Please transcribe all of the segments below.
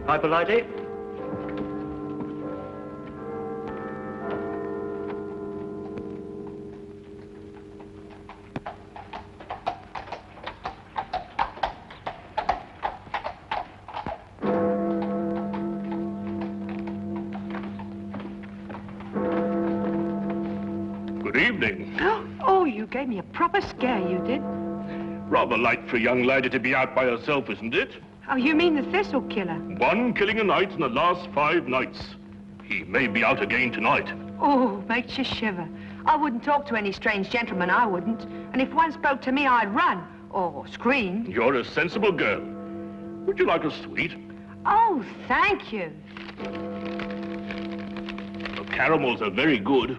Hi, politely. Good evening. Oh, you gave me a proper scare, you did. Rather light for a young lady to be out by herself, isn't it? Oh, you mean the Thistle killer? 1 killing a night in the last 5 nights. He may be out again tonight. Oh, makes you shiver. I wouldn't talk to any strange gentleman, I wouldn't. And if one spoke to me, I'd run. Or scream. You're a sensible girl. Would you like a sweet? Oh, thank you. The caramels are very good.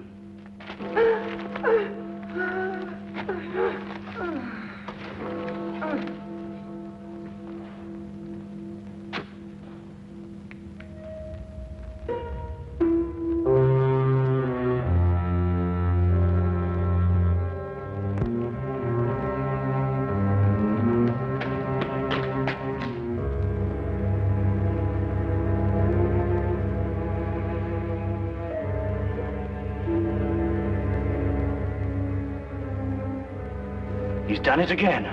He's done it again.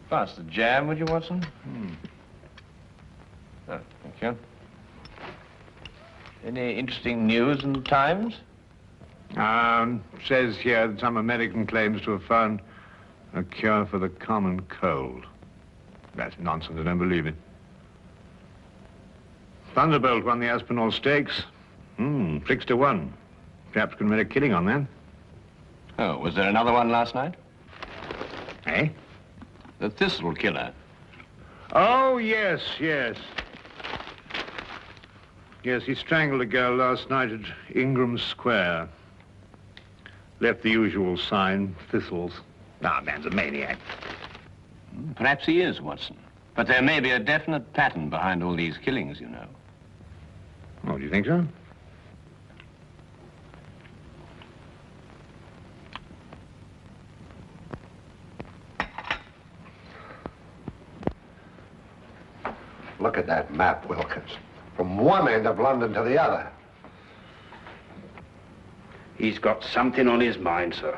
Pass the jam, would you, Watson? Oh, thank you. Any interesting news in the Times? Says here that some American claims to have found a cure for the common cold. That's nonsense, I don't believe it. Thunderbolt won the Aspinall Stakes. 6-1. Perhaps can make a killing on that. Oh, was there another one last night? Eh? The Thistle killer. Oh, yes. Yes, he strangled a girl last night at Ingram Square. Left the usual sign, Thistles. Ah, man's a maniac. Perhaps he is, Watson. But there may be a definite pattern behind all these killings, you know. Oh, do you think so? Look at that map, Wilkins. From one end of London to the other. He's got something on his mind, sir.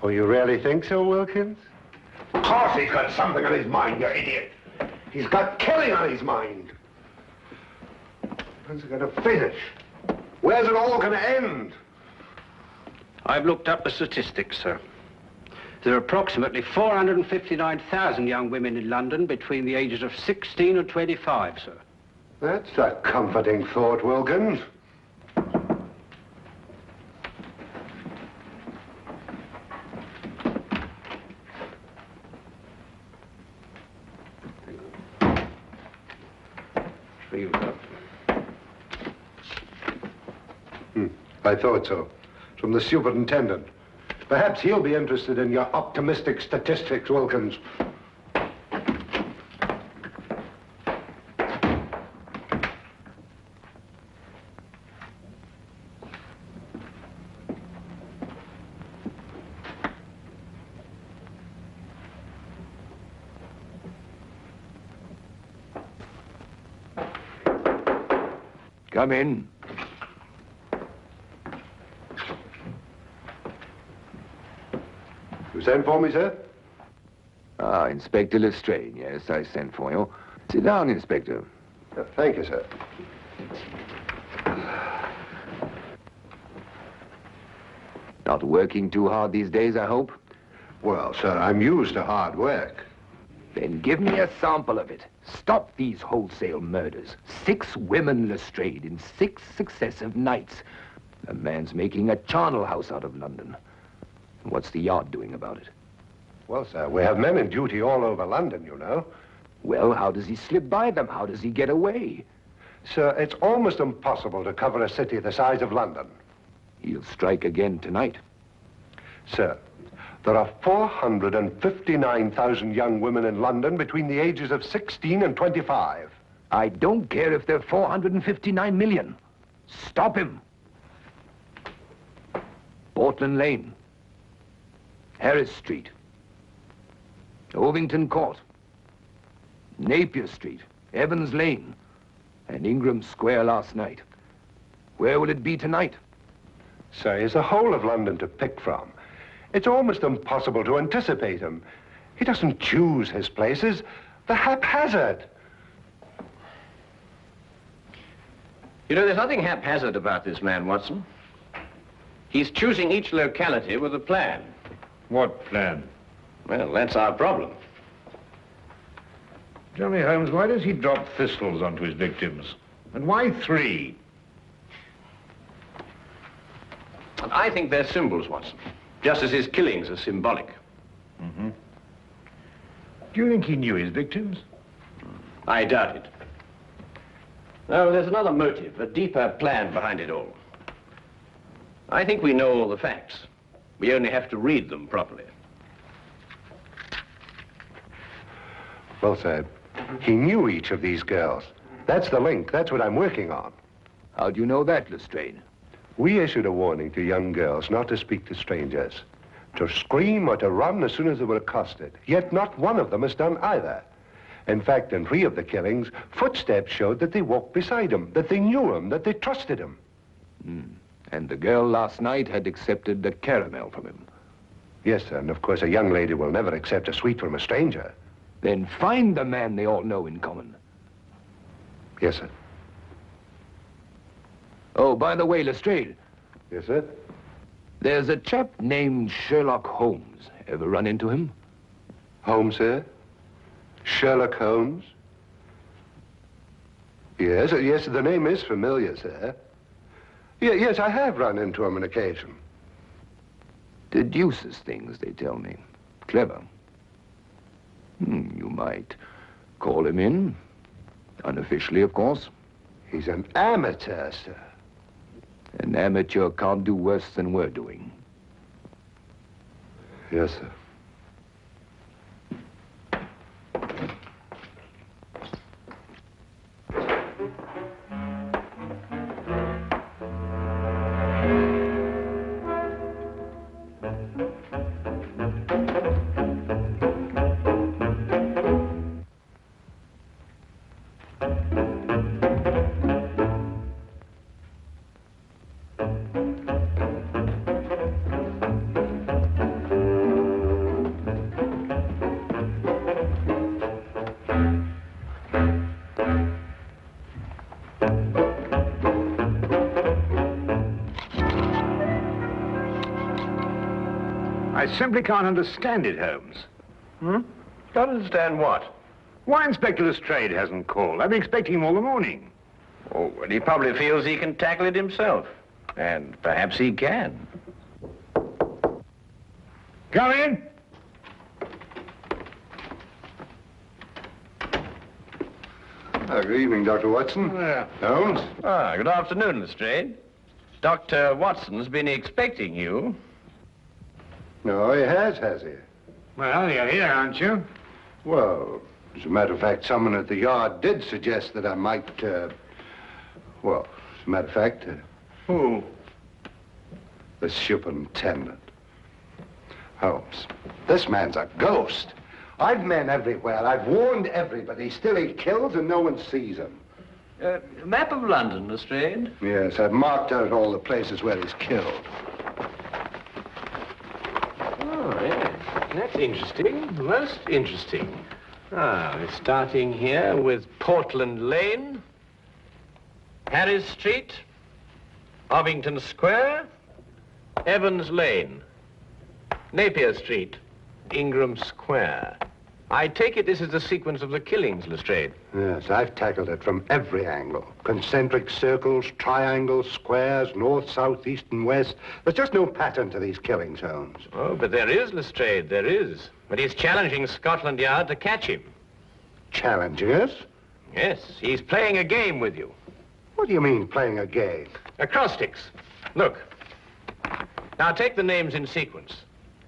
Oh, you really think so, Wilkins? Of course he's got something on his mind, you idiot. He's got killing on his mind. When's it going to finish? Where's it all going to end? I've looked up the statistics, sir. There are approximately 459,000 young women in London between the ages of 16 and 25, sir. That's a comforting thought, Wilkins. I thought so. From the superintendent. Perhaps he'll be interested in your optimistic statistics, Wilkins. Come in. You sent for me, sir? Ah, Inspector Lestrade. Yes, I sent for you. Sit down, Inspector. Thank you, sir. Not working too hard these days, I hope? Well, sir, I'm used to hard work. Then give me a sample of it. Stop these wholesale murders. 6 women, Lestrade, in 6 successive nights. The man's making a charnel house out of London. What's the Yard doing about it? Well, sir, we have men in duty all over London, you know. Well, how does he slip by them? How does he get away? Sir, it's almost impossible to cover a city the size of London. He'll strike again tonight. Sir, there are 459,000 young women in London between the ages of 16 and 25. I don't care if there are 459 million. Stop him. Portland Lane. Harris Street. Ovington Court. Napier Street. Evans Lane. And Ingram Square last night. Where will it be tonight? Sir, he's the whole of London to pick from. It's almost impossible to anticipate him. He doesn't choose his places. They're haphazard. You know, there's nothing haphazard about this man, Watson. He's choosing each locality with a plan. What plan? Well, that's our problem. Tell me, Holmes, why does he drop thistles onto his victims? And why 3? I think they're symbols, Watson. Just as his killings are symbolic. Mm-hmm. Do you think he knew his victims? I doubt it. No, there's another motive, a deeper plan behind it all. I think we know all the facts. We only have to read them properly. Well, sir, he knew each of these girls. That's the link. That's what I'm working on. How do you know that, Lestrade? We issued a warning to young girls not to speak to strangers, to scream or to run as soon as they were accosted. Yet not one of them has done either. In fact, in 3 of the killings, footsteps showed that they walked beside him, that they knew him, that they trusted him. And the girl last night had accepted the caramel from him. Yes, sir, and of course a young lady will never accept a sweet from a stranger. Then find the man they all know in common. Yes, sir. Oh, by the way, Lestrade, Yes, sir. there's a chap named Sherlock Holmes. Ever run into him? Holmes, sir? Sherlock Holmes? Yes, yes, the name is familiar, sir. Yes, I have run into him on occasion. Deduces things, they tell me. Clever. You might call him in. Unofficially, of course. He's an amateur, sir. An amateur can't do worse than we're doing. Yes, sir. I simply can't understand it, Holmes. Don't understand what? Why Inspector Lestrade hasn't called? I've been expecting him all the morning. Oh, well, he probably feels he can tackle it himself. And perhaps he can. Come in. Good evening, Dr. Watson. Holmes? Good afternoon, Lestrade. Dr. Watson's been expecting you. No, he has he? Well, you're here, aren't you? Well, as a matter of fact, someone at the Yard did suggest that I might, well, as a matter of fact... Who? The superintendent. Holmes, this man's a ghost. I've men everywhere. I've warned everybody. Still he kills and no one sees him. Map of London, Lestrade. Yes, I've marked out all the places where he's killed. Oh, yes. That's interesting. Most interesting. We're starting here with Portland Lane, Harris Street, Ovington Square, Evans Lane, Napier Street, Ingram Square. I take it this is the sequence of the killings, Lestrade. Yes, I've tackled it from every angle. Concentric circles, triangles, squares, north, south, east, and west. There's just no pattern to these killings, Holmes. Oh, but there is, Lestrade, there is. But he's challenging Scotland Yard to catch him. Challenging us? Yes, he's playing a game with you. What do you mean, playing a game? Acrostics. Look. Now take the names in sequence,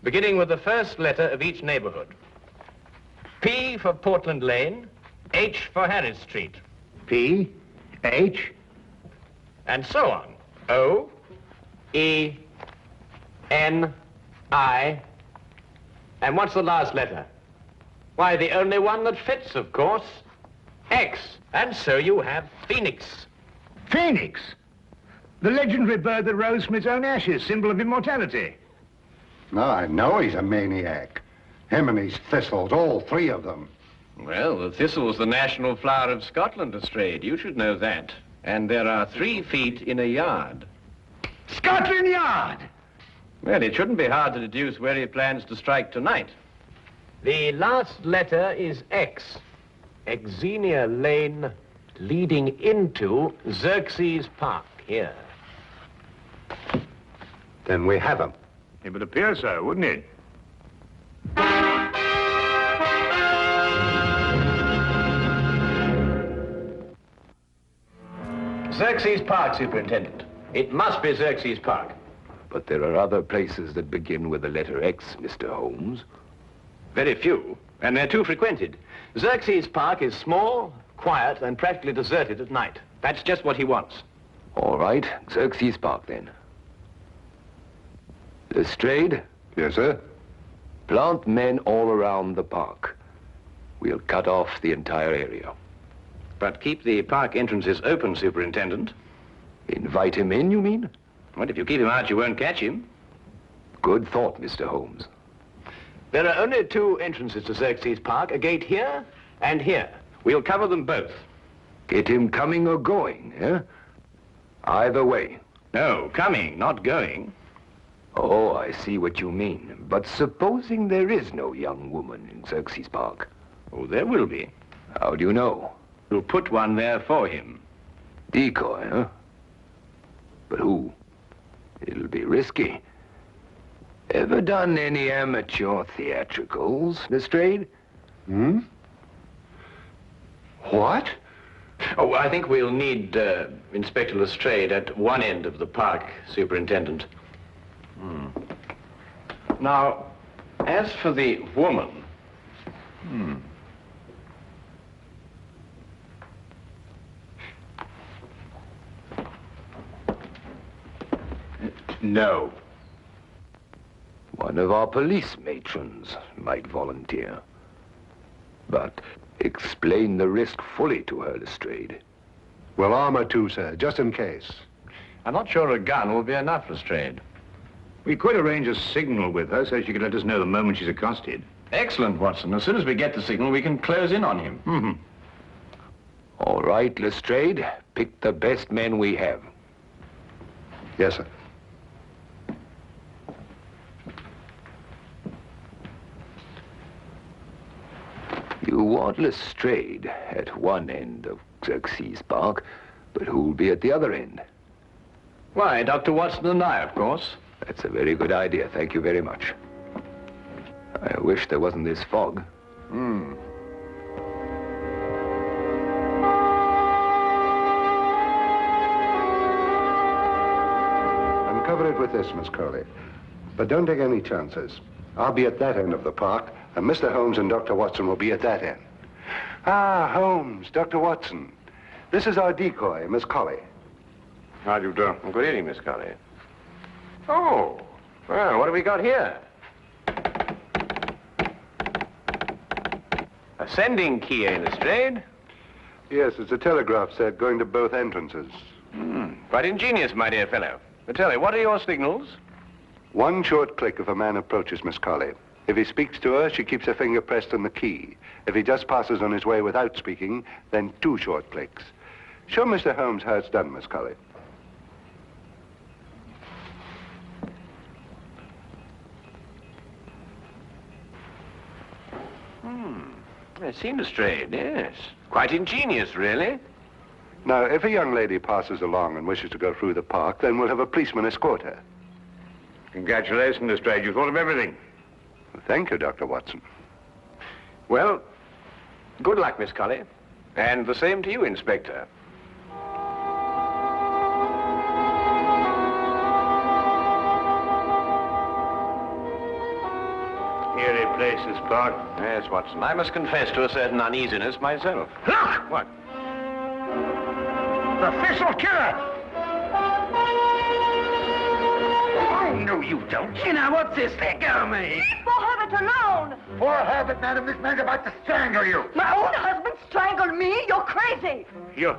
beginning with the first letter of each neighborhood. P for Portland Lane, H for Harris Street. P, H, And so on. O, E, N, I. And what's the last letter? Why, the only one that fits, of course. X. And so you have Phoenix. Phoenix. The legendary bird that rose from its own ashes, symbol of immortality. No, I know he's a maniac. Him and his thistles, all three of them. Well, the thistle's the national flower of Scotland, Lestrade. You should know that. And there are 3 feet in a yard. Scotland Yard! Well, it shouldn't be hard to deduce where he plans to strike tonight. The last letter is X. Xenia Lane leading into Xerxes Park, here. Then we have him. It would appear so, wouldn't it? Xerxes Park, Superintendent. It must be Xerxes Park. But there are other places that begin with the letter X, Mr. Holmes. Very few, and they're too frequented. Xerxes Park is small, quiet, and practically deserted at night. That's just what he wants. All right, Xerxes Park, then. Lestrade, Yes, sir? plant men all around the park. We'll cut off the entire area. But keep the park entrances open, Superintendent. Invite him in, you mean? What, if you keep him out, you won't catch him? Good thought, Mr. Holmes. There are only 2 entrances to Xerxes Park, a gate here and here. We'll cover them both. Get him coming or going, eh? Either way. No, coming, not going. Oh, I see what you mean. But supposing there is no young woman in Xerxes Park, Oh, there will be. how do you know? We'll put one there for him. Decoy, huh? But who? It'll be risky. Ever done any amateur theatricals, Lestrade? Hmm? What? Oh, I think we'll need Inspector Lestrade at one end of the park, Superintendent. Now, as for the woman... No. One of our police matrons might volunteer. But explain the risk fully to her, Lestrade. Well, armor too, sir, just in case. I'm not sure a gun will be enough, Lestrade. We could arrange a signal with her so she could let us know the moment she's accosted. Excellent, Watson. As soon as we get the signal, we can close in on him. Mm-hmm. All right, Lestrade. Pick the best men we have. Yes, sir. You want Lestrade at one end of Xerxes Park, but who'll be at the other end? Why, Dr. Watson and I, of course. That's a very good idea. Thank you very much. I wish there wasn't this fog. Uncover it with this, Miss Crowley. But don't take any chances. I'll be at that end of the park, and Mr. Holmes and Dr. Watson will be at that end. Ah, Holmes, Dr. Watson. This is our decoy, Miss Colley. How do you do? Good evening, Miss Colley. Oh, well, what have we got here? A sending key, eh, Lestrade? Yes, it's a telegraph set going to both entrances. Quite ingenious, my dear fellow. But tell me, what are your signals? One short click if a man approaches Miss Colley. If he speaks to her, she keeps her finger pressed on the key. If he just passes on his way without speaking, then 2 short clicks. Show Mr. Holmes how it's done, Miss Colley. I've seen Lestrade, yes. Quite ingenious, really. Now, if a young lady passes along and wishes to go through the park, then we'll have a policeman escort her. Congratulations, Lestrade. You thought of everything. Thank you, Dr. Watson. Well, good luck, Miss Colley. And the same to you, Inspector. Eerie place, this park. Yes, Watson. I must confess to a certain uneasiness myself. Look! What? The Thistle killer! Oh, no, you don't. You know, what's this? Let go of me. Leave poor Herbert alone. Poor Herbert, madam, this man's about to strangle you. My own husband strangled me? You're crazy. Your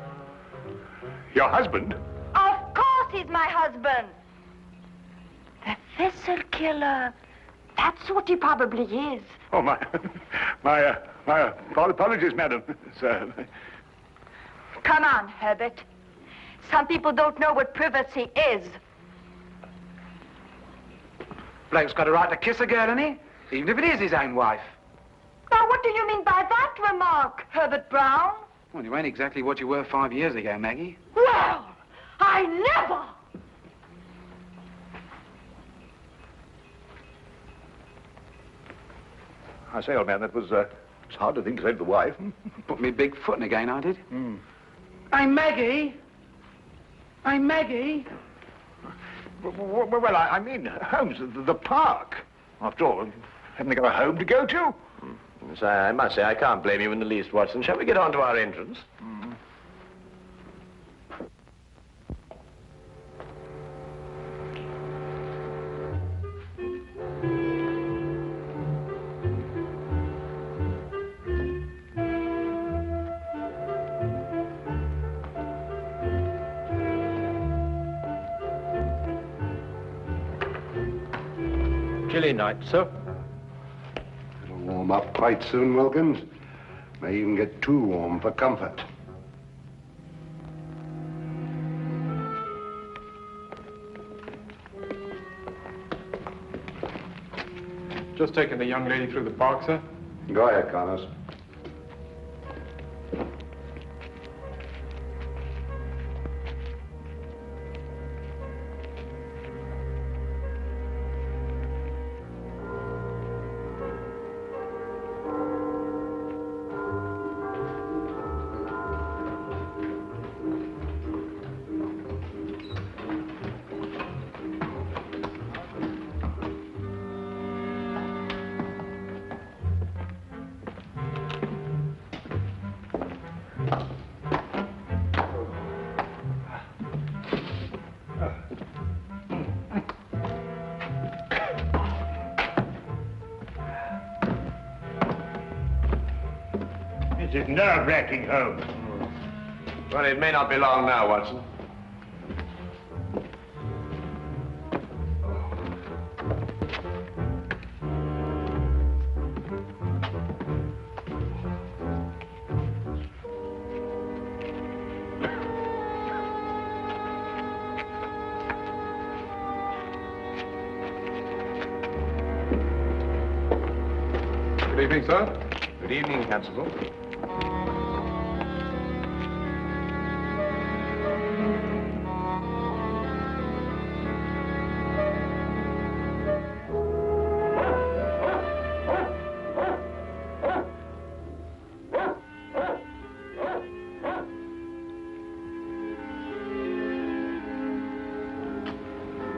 husband? Of course he's my husband. The Thistle killer. That's what he probably is. Oh, my apologies, madam, sir. Come on, Herbert. Some people don't know what privacy is. Bloke's got a right to kiss a girl, hasn't he? Even if it is his own wife. Now, what do you mean by that remark, Herbert Brown? Well, you ain't exactly what you were 5 years ago, Maggie. Well, I never! I say, old man, that was, it's hard to think to save the wife. Put me big foot in again, I did. Hey, Maggie! Hey, Maggie! Well, I mean, Holmes, the park. After all, haven't they got a home to go to? Yes, I must say, I can't blame you in the least, Watson. Shall we get on to our entrance? Chilly night, sir. It'll warm up quite soon, Wilkins. May even get too warm for comfort. Just taking the young lady through the park, sir. Go ahead, Connors. This is nerve-wracking, Holmes. Well, it may not be long now, Watson. Good evening, sir. Good evening, Constable.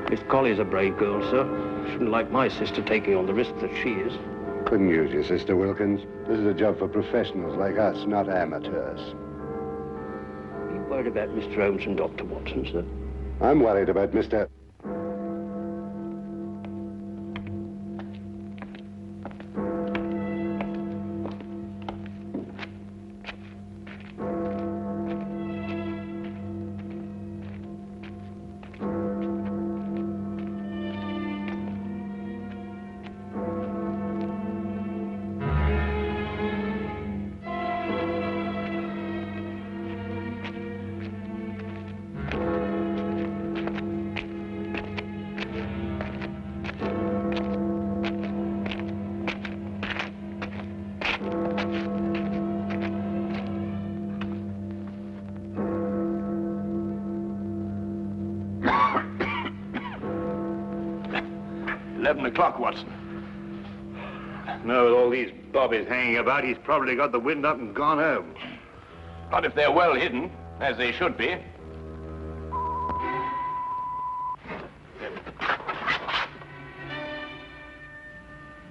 Miss Colley's a brave girl, sir. Shouldn't like my sister taking on the risk that she is. Couldn't use your sister, Wilkins. This is a job for professionals like us, not amateurs. Are you worried about Mr. Holmes and Dr. Watson, sir? I'm worried about Mr. 11 o'clock, Watson. No, with all these bobbies hanging about, he's probably got the wind up and gone home. Not if they're well hidden, as they should be.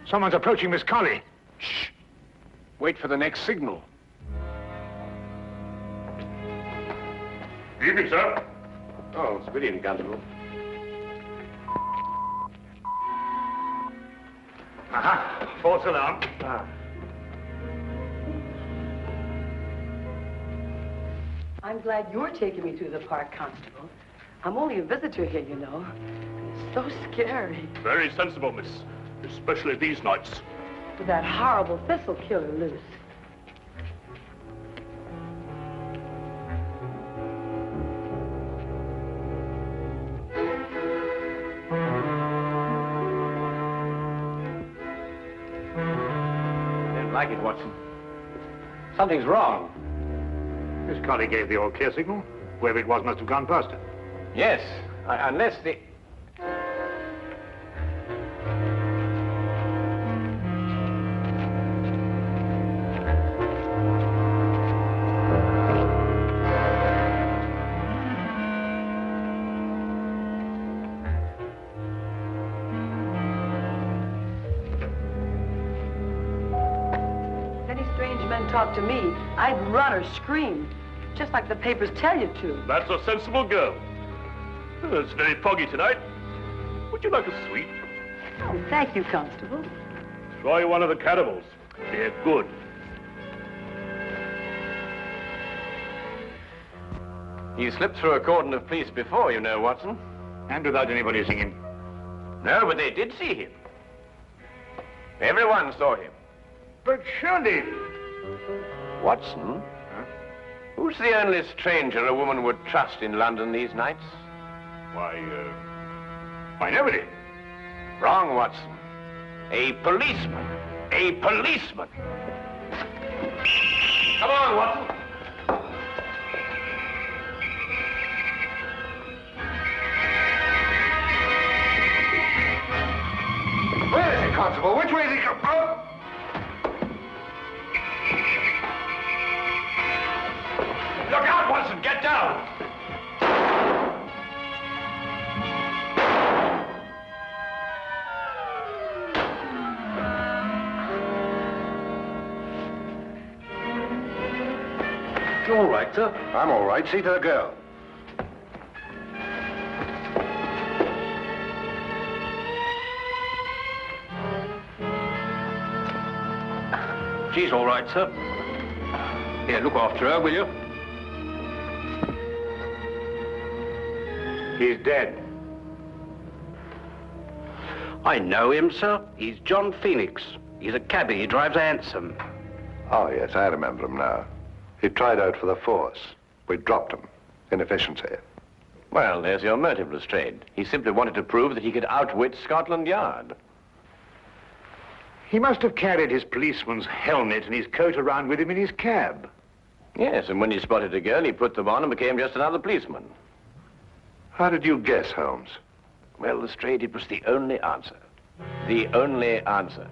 Someone's approaching Miss Colley. Shh. Wait for the next signal. Evening, sir. Oh, civilian constable. Aha, false alarm. I'm glad you're taking me through the park, Constable. I'm only a visitor here, you know. It's so scary. Very sensible, miss. Especially these nights. With that horrible Thistle killer loose. Don't like it, Watson. Something's wrong. Miss Colley gave the all-clear signal. Whoever it was must have gone past her. Yes, unless the... If any strange men talk to me, I'd run or scream. Just like the papers tell you to. That's a sensible girl. It's very foggy tonight. Would you like a sweet? Oh, thank you, Constable. Try one of the cannibals. They're good. He slipped through a cordon of police before, you know, Watson. And without anybody seeing him. No, but they did see him. Everyone saw him. But surely... Watson? Who's the only stranger a woman would trust in London these nights? Why, nobody. Wrong, Watson. A policeman. A policeman. Come on, Watson. Where is he, Constable? Which way is he come? Oh! Look out, Watson! Get down! You all right, sir? I'm all right. See to the girl. She's all right, sir. Here, look after her, will you? He's dead. I know him, sir. He's John Phoenix. He's a cabbie. He drives a hansom. Oh, yes, I remember him now. He tried out for the force. We dropped him. Inefficiency. Well, there's your motive, Lestrade. He simply wanted to prove that he could outwit Scotland Yard. He must have carried his policeman's helmet and his coat around with him in his cab. Yes, and when he spotted a girl, he put them on and became just another policeman. How did you guess, Holmes? Well, Lestrade, it was the only answer. The only answer.